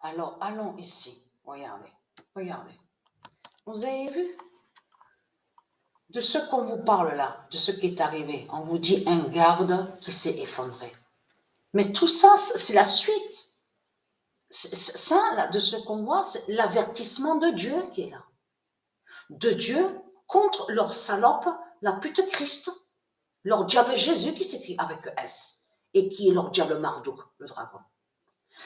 Alors, allons ici. Regardez, regardez. Vous avez vu de ce qu'on vous parle là, de ce qui est arrivé. On vous dit un garde qui s'est effondré. Mais tout ça, c'est la suite. Ça, là, de ce qu'on voit, c'est l'avertissement de Dieu qui est là. De Dieu contre leur salope, la pute Christ, leur diable Jésus qui s'écrit avec S, et qui est leur diable Marduk, le dragon.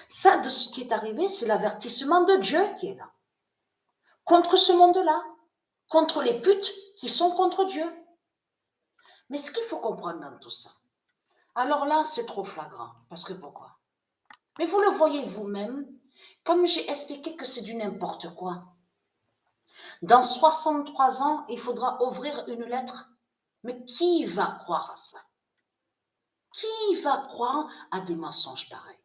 Ça, de ce qui est arrivé, c'est l'avertissement de Dieu qui est là. Contre ce monde-là, contre les putes qui sont contre Dieu. Mais ce qu'il faut comprendre dans tout ça, alors là, c'est trop flagrant. Parce que pourquoi? Mais vous le voyez vous-même, comme j'ai expliqué que c'est du n'importe quoi. Dans 63 ans, il faudra ouvrir une lettre. Mais qui va croire à ça? Qui va croire à des mensonges pareils?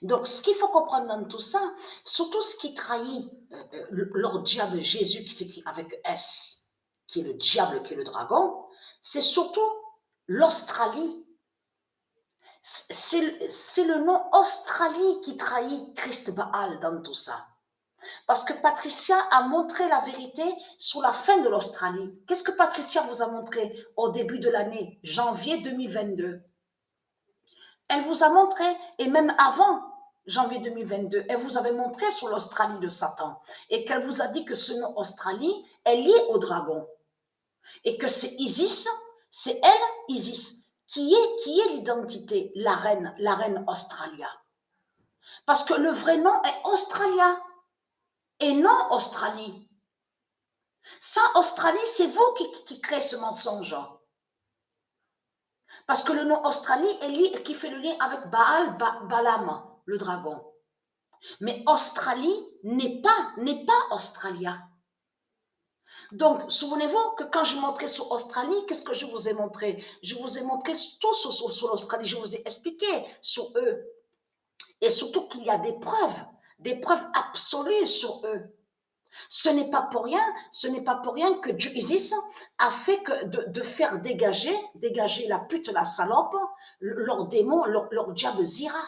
Donc, ce qu'il faut comprendre dans tout ça, surtout ce qui trahit leur diable Jésus qui s'écrit avec S, qui est le diable, qui est le dragon, c'est surtout l'Australie. C'est le nom Australie qui trahit Christ Baal dans tout ça. Parce que Patricia a montré la vérité sur la fin de l'Australie. Qu'est-ce que Patricia vous a montré au début de l'année, janvier 2022? Elle vous a montré, et même avant janvier 2022, elle vous avait montré sur l'Australie de Satan. Et qu'elle vous a dit que ce nom Australie est lié au dragon. Et que c'est Isis, c'est elle, Isis, qui est l'identité, la reine Australia. Parce que le vrai nom est Australia et non Australie. Ça, Australie, c'est vous qui créez ce mensonge. Parce que le nom Australie est lié, qui fait le lien avec Baal, Balaam, le dragon. Mais Australie n'est pas Australia. Donc, souvenez-vous que quand je montrais sur Australie, qu'est-ce que je vous ai montré? Je vous ai montré tout sur l'Australie, je vous ai expliqué sur eux. Et surtout qu'il y a des preuves absolues sur eux. Ce n'est pas pour rien que Dieu Isis a fait que de faire dégager la pute, la salope, leur démon, leur diable Zira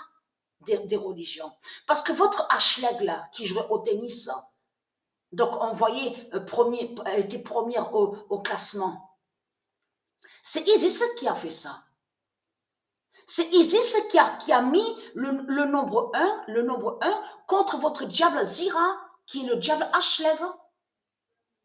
des religions. Parce que votre Ashleg là, qui jouait au tennis, donc on voyait elle était première au classement. C'est Isis qui a fait ça. C'est Isis qui a mis le nombre 1 contre votre diable Zira, qui est le diable Ashleg.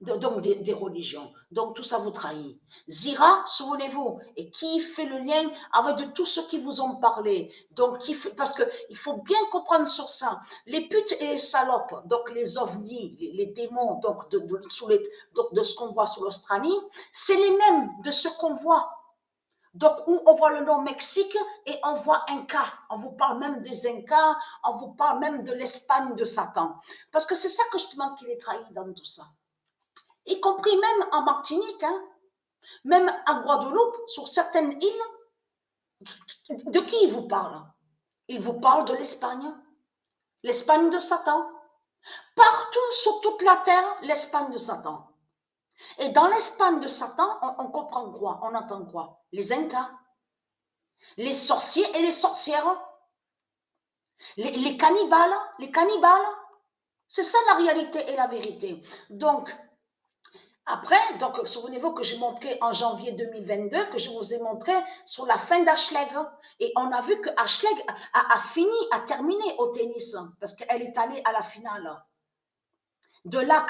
Donc des religions. Donc tout ça vous trahit. Zira, souvenez-vous, et qui fait le lien avec de tous ceux qui vous ont parlé. Donc parce qu'il faut bien comprendre sur ça. Les putes et les salopes, donc les ovnis, les démons, donc de ce qu'on voit sur l'Australie, c'est les mêmes de ce qu'on voit. Donc, où on voit le nom Mexique et on voit Inca. On vous parle même des Incas, on vous parle même de l'Espagne de Satan. Parce que c'est ça que justement qui les trahit dans tout ça. Y compris même en Martinique, hein, même à Guadeloupe, sur certaines îles. De qui il vous parle? Il vous parle de l'Espagne de Satan. Partout sur toute la terre, l'Espagne de Satan. Et dans l'Espagne de Satan, on comprend quoi? On entend quoi? Les Incas, les sorciers et les sorcières, les cannibales, C'est ça la réalité et la vérité. Donc, après, donc, souvenez-vous que j'ai montré en janvier 2022, que je vous ai montré sur la fin d'Ashleg. Et on a vu que Ashleg a terminé au tennis, parce qu'elle est allée à la finale. De là,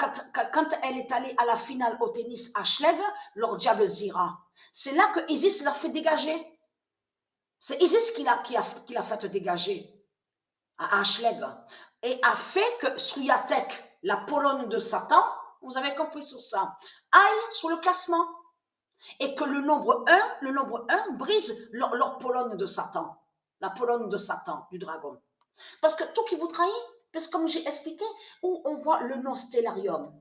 quand elle est allée à la finale au tennis Ashleg, leur diable Zira, c'est là que Isis l'a fait dégager. C'est Isis qui l'a fait dégager à Ashleg. Et a fait que Sruyatek, la Pologne de Satan, vous avez compris sur ça, aille sur le classement. Et que le nombre 1 brise leur Pologne de Satan. La Pologne de Satan, du dragon. Parce que tout qui vous trahit, parce que comme j'ai expliqué, où on voit le nom Stellarium,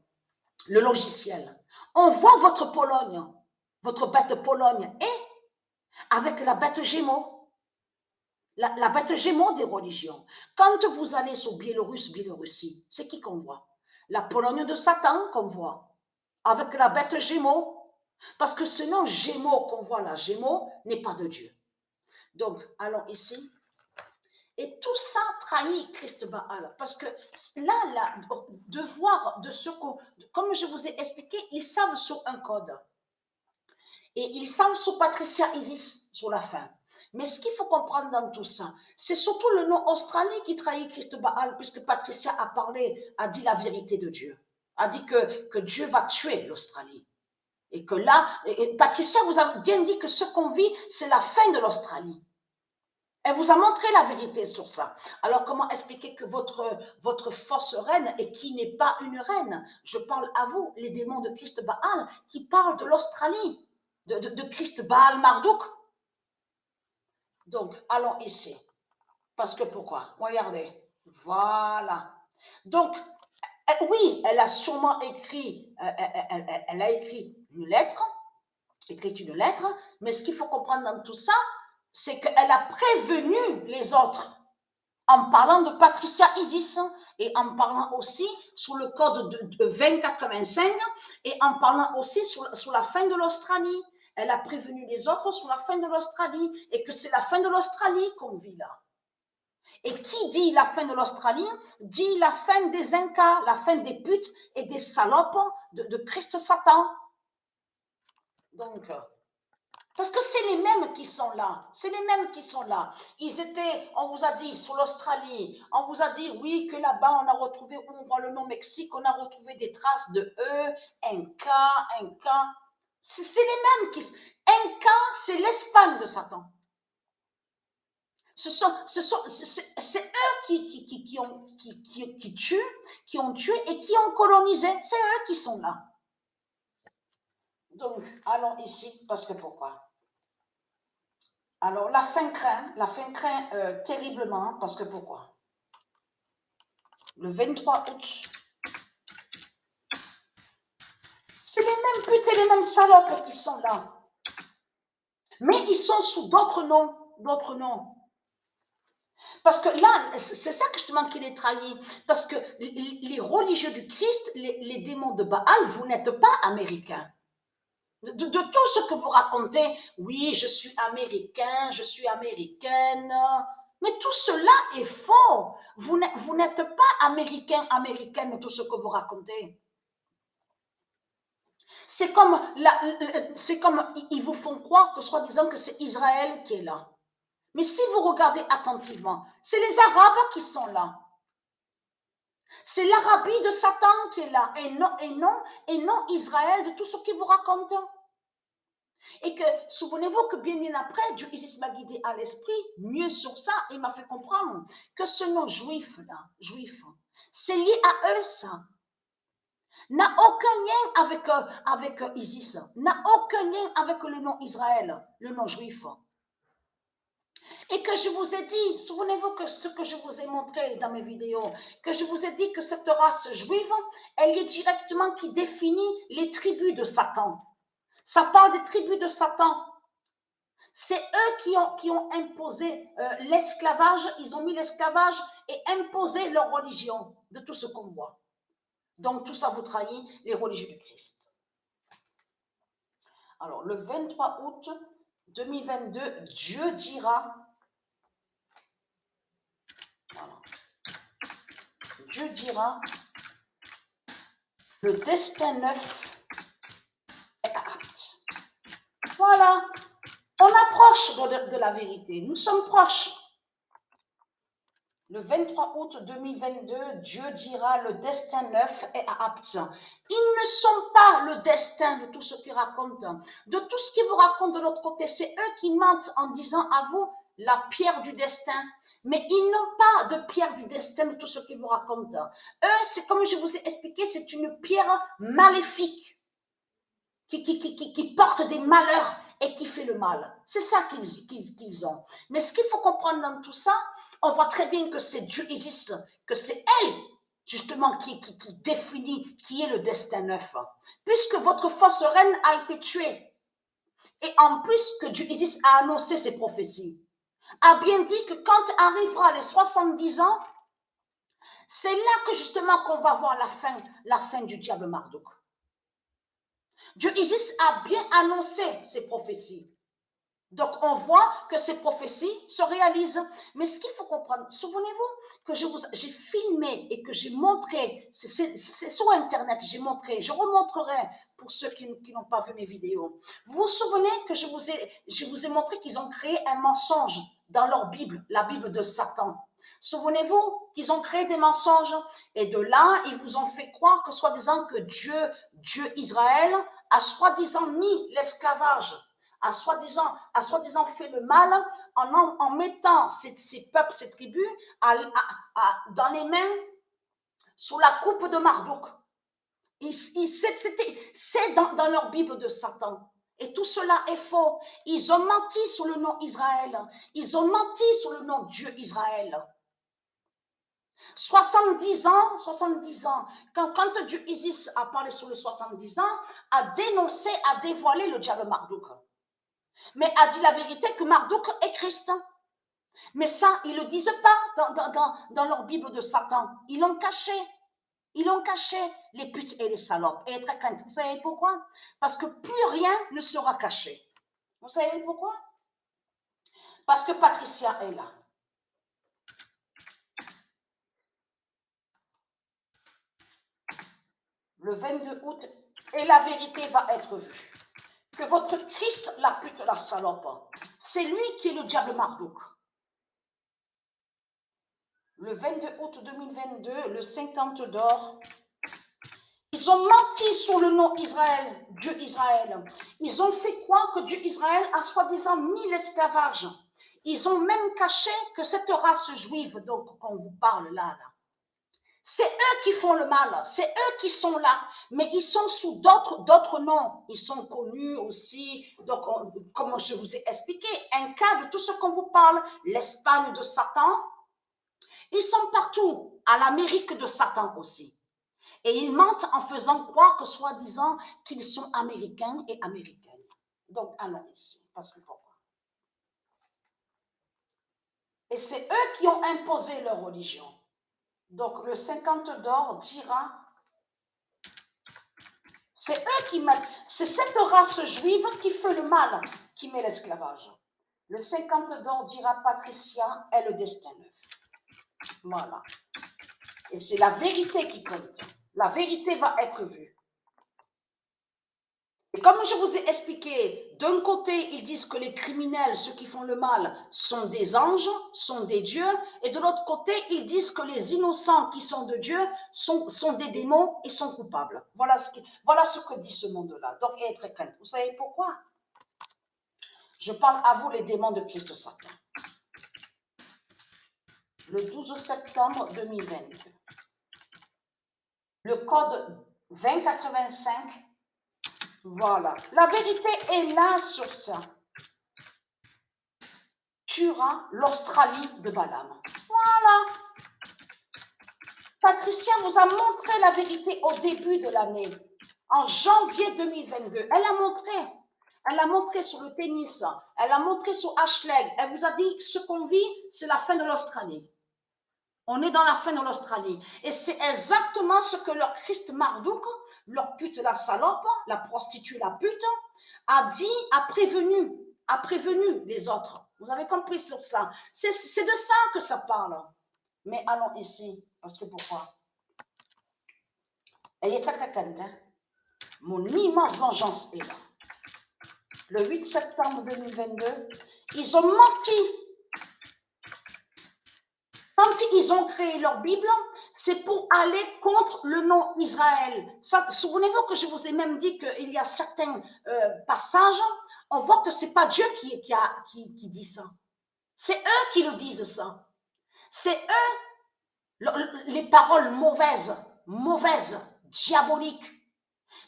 le logiciel, on voit votre Pologne, votre bête Pologne, et avec la bête Gémeaux, la bête Gémeaux des religions. Quand vous allez sur Biélorussie, c'est qui qu'on voit? La Pologne de Satan qu'on voit, avec la bête Gémeaux. Parce que ce nom Gémeaux qu'on voit là, Gémeaux, n'est pas de Dieu. Donc, allons ici. Et tout ça trahit Christ Baal. Parce que là, de voir de ce qu'on, comme je vous ai expliqué, ils savent sur un code. Et ils savent sur Patricia Isis sur la fin. Mais ce qu'il faut comprendre dans tout ça, c'est surtout le nom Australie qui trahit Christ Baal, puisque Patricia a parlé, a dit la vérité de Dieu, a dit que Dieu va tuer l'Australie. Et que là, Patricia vous a bien dit que ce qu'on vit, c'est la fin de l'Australie. Elle vous a montré la vérité sur ça. Alors, comment expliquer que votre fausse reine, et qui n'est pas une reine, je parle à vous, les démons de Christ Baal, qui parlent de l'Australie, de Christ Baal Marduk. Donc, allons ici. Parce que pourquoi? Regardez. Voilà. Donc, oui, elle a sûrement écrit, elle a écrit une lettre, mais ce qu'il faut comprendre dans tout ça, c'est qu'elle a prévenu les autres en parlant de Patricia Isis et en parlant aussi sous le code de 2085 et en parlant aussi sur la fin de l'Australie. Elle a prévenu les autres sur la fin de l'Australie et que c'est la fin de l'Australie qu'on vit là. Et qui dit la fin de l'Australie dit la fin des Incas, la fin des putes et des salopes de Christ Satan. Donc, parce que c'est les mêmes qui sont là. C'est les mêmes qui sont là. Ils étaient, on vous a dit, sur l'Australie. On vous a dit, oui, que là-bas, on a retrouvé, on voit le nom Mexique, on a retrouvé des traces de eux, Inca. C'est les mêmes qui... Inca, c'est l'Espagne de Satan. C'est eux qui tuent, qui ont tué et qui ont colonisé. C'est eux qui sont là. Donc, allons ici, parce que pourquoi? Alors, la fin craint terriblement, parce que pourquoi? Le 23 août, c'est les mêmes putes et les mêmes salopes qui sont là. Mais ils sont sous d'autres noms, Parce que là, c'est ça que justement qui les trahit. Parce que les religieux du Christ, les démons de Baal, vous n'êtes pas américains. De tout ce que vous racontez, oui, je suis américain, je suis américaine, mais tout cela est faux. Vous n'êtes pas américain, américaine, tout ce que vous racontez. C'est comme ils vous font croire que soi-disant que c'est Israël qui est là. Mais si vous regardez attentivement, c'est les Arabes qui sont là. C'est l'Arabie de Satan qui est là, et non Israël de tout ce qu'ils vous racontent. Et que, souvenez-vous que bien après, Dieu Isis m'a guidé à l'esprit, mieux sur ça, il m'a fait comprendre que ce nom juif-là, juif, c'est lié à eux, ça. N'a aucun lien avec Isis, n'a aucun lien avec le nom Israël, le nom juif. Et que je vous ai dit, souvenez-vous que ce que je vous ai montré dans mes vidéos, que je vous ai dit que cette race juive, elle est directement qui définit les tribus de Satan. Ça parle des tribus de Satan. C'est eux qui ont imposé l'esclavage, ils ont mis l'esclavage et imposé leur religion de tout ce qu'on voit. Donc tout ça vous trahit les religieux du Christ. Alors le 23 août 2022, Dieu dira, voilà, Dieu dira, le destin neuf est apte. Voilà, on approche de la vérité, nous sommes proches. Le 23 août 2022, Dieu dira, le destin neuf est apte. Ils ne sont pas le destin de tout ce qu'ils racontent, de tout ce qu'ils vous racontent de l'autre côté. C'est eux qui mentent en disant à vous la pierre du destin. Mais ils n'ont pas de pierre du destin de tout ce qu'ils vous racontent. Eux, c'est comme je vous ai expliqué, c'est une pierre maléfique qui porte des malheurs et qui fait le mal. C'est ça qu'ils ont. Mais ce qu'il faut comprendre dans tout ça, on voit très bien que c'est Dieu Isis, que c'est elle, justement, qui définit qui est le destin neuf. Puisque votre fausse reine a été tuée. Et en plus que Dieu Isis a annoncé ses prophéties, a bien dit que quand arrivera les 70 ans, c'est là que justement qu'on va voir la fin du diable Marduk. Dieu Isis a bien annoncé ses prophéties. Donc, on voit que ces prophéties se réalisent. Mais ce qu'il faut comprendre, souvenez-vous que j'ai filmé et que j'ai montré, c'est sur Internet, j'ai montré, je remontrerai pour ceux qui n'ont pas vu mes vidéos. Vous vous souvenez que je vous ai montré qu'ils ont créé un mensonge dans leur Bible, la Bible de Satan. Souvenez-vous qu'ils ont créé des mensonges et de là, ils vous ont fait croire que soi-disant que Dieu Israël, a soi-disant mis l'esclavage, a soi-disant fait le mal en mettant ces peuples, ces tribus dans les mains sous la coupe de Marduk. C'est dans leur Bible de Satan. Et tout cela est faux. Ils ont menti sur le nom Israël. Ils ont menti sur le nom Dieu Israël. 70 ans, quand Dieu Isis a parlé sur les 70 ans, a dénoncé, a dévoilé le diable Marduk. Mais a dit la vérité que Marduk est Christ. Mais ça, ils ne le disent pas dans leur Bible de Satan. Ils l'ont caché. Ils l'ont caché, les putes et les salopes. Et très crainte. Vous savez pourquoi? Parce que plus rien ne sera caché. Vous savez pourquoi? Parce que Patricia est là. Le 22 août, et la vérité va être vue. Que votre Christ, la pute, la salope, c'est lui qui est le diable Marduk. Le 22 août 2022, le 50 d'or, ils ont menti sur le nom Israël, Dieu Israël. Ils ont fait croire que Dieu Israël a soi-disant mis l'esclavage. Ils ont même caché que cette race juive, donc qu'on vous parle là, c'est eux qui font le mal, c'est eux qui sont là, mais ils sont sous d'autres noms. Ils sont connus aussi, donc comme je vous ai expliqué, un cas de tout ce qu'on vous parle, l'Espagne de Satan, ils sont partout, à l'Amérique de Satan aussi. Et ils mentent en faisant croire que soi-disant qu'ils sont américains et américaines. Donc allons ici, parce que pourquoi? Et c'est eux qui ont imposé leur religion. Donc le 50 d'or dira, c'est eux qui mettent, c'est cette race juive qui fait le mal, qui met l'esclavage. Le 50 d'or dira Patricia est le destin neuf. Voilà. Et c'est la vérité qui compte. La vérité va être vue. Et comme je vous ai expliqué, d'un côté, ils disent que les criminels, ceux qui font le mal, sont des anges, sont des dieux, et de l'autre côté, ils disent que les innocents qui sont de Dieu sont des démons et sont coupables. Voilà ce que dit ce monde-là. Donc, et très crainte. Vous savez pourquoi? Je parle à vous, les démons de Christ Satan. Le 12 septembre 2022. Le code 2085. Voilà. La vérité est là sur ça. Tuera l'Australie de Balaam. Voilà. Patricia vous a montré la vérité au début de l'année, en janvier 2022. Elle a montré sur le tennis, elle a montré sur Ashleg. Elle vous a dit que ce qu'on vit, c'est la fin de l'Australie. On est dans la fin de l'Australie. Et c'est exactement ce que leur Christ Marduk, leur pute la salope, la prostituée la pute, a dit, a prévenu les autres. Vous avez compris sur ça. C'est de ça que ça parle. Mais allons ici, parce que pourquoi? Ayez très très crainte. Hein? Mon immense vengeance est là. Le 8 septembre 2022, ils ont menti. Quand ils ont créé leur Bible, c'est pour aller contre le nom Israël. Souvenez-vous que je vous ai même dit qu'il y a certains passages, on voit que ce n'est pas Dieu qui dit ça. C'est eux qui le disent ça. C'est eux, les paroles mauvaises, diaboliques.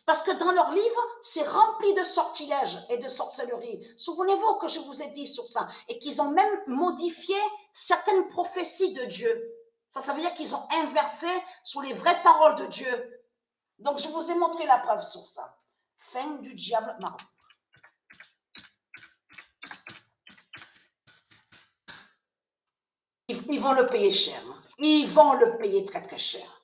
Parce que dans leur livre, c'est rempli de sortilèges et de sorcellerie. Souvenez-vous que je vous ai dit sur ça. Et qu'ils ont même modifié certaines prophéties de Dieu. Ça veut dire qu'ils ont inversé sur les vraies paroles de Dieu. Donc, je vous ai montré la preuve sur ça. Fin du diable Marduk. Ils vont le payer cher. Ils vont le payer très très cher.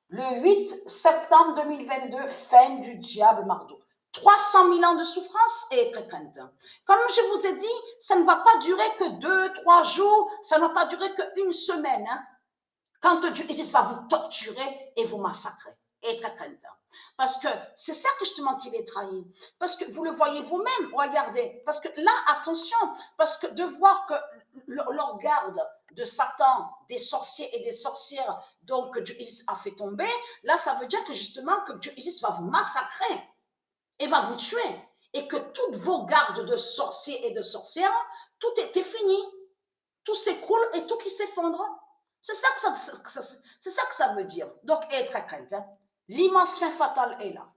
Le 8 septembre 2022, fin du diable Marduk. 300 000 ans de souffrance et très crainte. Comme je vous ai dit, ça ne va pas durer que 2, 3 jours, ça ne va pas durer qu'une semaine. Hein, quand Dieu Isis va vous torturer et vous massacrer. Et très crainte. Parce que c'est ça que justement qu'il est trahi. Parce que vous le voyez vous-même, regardez. Parce que là, attention, parce que de voir que leur garde de Satan, des sorciers et des sorcières, donc que Dieu Isis a fait tomber, là, ça veut dire que justement que Dieu Isis va vous massacrer et va vous tuer. Et que toutes vos gardes de sorciers et de sorcières, tout était fini. Tout s'écroule et tout qui s'effondre. C'est ça que ça veut dire. Donc, être crainte. Hein. L'immense fin fatale est là.